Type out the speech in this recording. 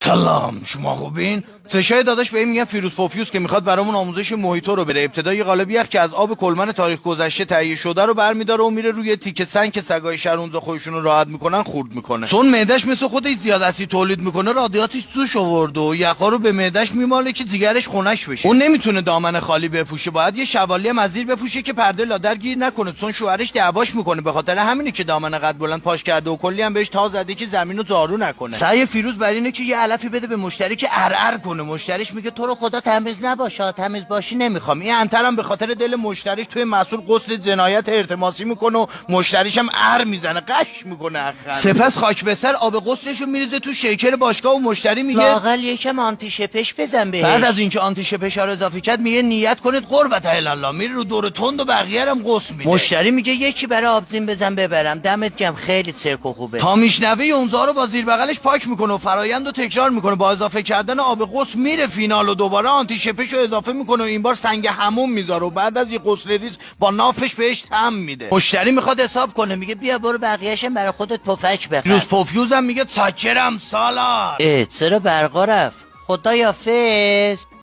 سلام، شما خوبین؟ سشای داداش به این میگن فیروز پوفیوس که میخواد برامون آموزش موهیتو رو بره. ابتدا یه قالب یخ که از آب کلمن تاریخ گذشته تهیه شده رو برمیداره و میره روی تیکه سنگ که سگای شهر اونجا خودشون رو راحت میکنن خورد میکنه. چون معدهش مثل خودش زیاد اسید تولید میکنه، رادیاتش سوش آورده و یخا رو به معدهش میماله که جیگرش خنک بشه. اون نمیتونه دامن خالی بپوشه، باید یه شوالی هم از زیر بپوشه که پرده لادر گیر نکنه، چون شوهرش دعواش میکنه. به خاطر همینه که دامن قد بلند پاش کرده و کلی هم بهش تا زده که زمینو زارو نکنه. سعی فیروز بر اینه که یه علفی بده به مشتری که ارعر کنه. مشتریش میگه تو رو خدا تمیز نباشه، تمیز باشی نمیخوام. این انترم به خاطر دل مشتریش توی مسئول غسل جنایت التماسی میکنه و مشتریش هم ار میزنه، قش میکنه اخر. سپس خاک به سر آب غسلشو میریزه تو شیکر باشگاه و مشتری میگه لااقل یکم آنتی شپش بزن بهش. بعد از اینکه آنتی شپش رو اضافه کرد میگه نیت کنید قربت الله، میره رو دور تند و بقیه هم غسل میده. مشتری میگه یکی برای آبزین بزن ببرم، دمت گرم خیلی سرک و خوبه. تا میشنوه اونزا رو با زیر بغلش پاک میکنه و فرایند رو تکرار میکنه. با اضافه کردن آب غسل میره فینال و دوباره آنتی شپش رو اضافه میکنه و این بار سنگ حموم میذاره و بعد از یه غسل ریز با نافش بهش تم میده. مشتری میخواد حساب کنه، میگه بیا برو بقیه‌شم برای خودت پفک بخر. روز پوفیوز هم میگه چاکرم سالار. چرا برقا رفت؟ خداحافظ.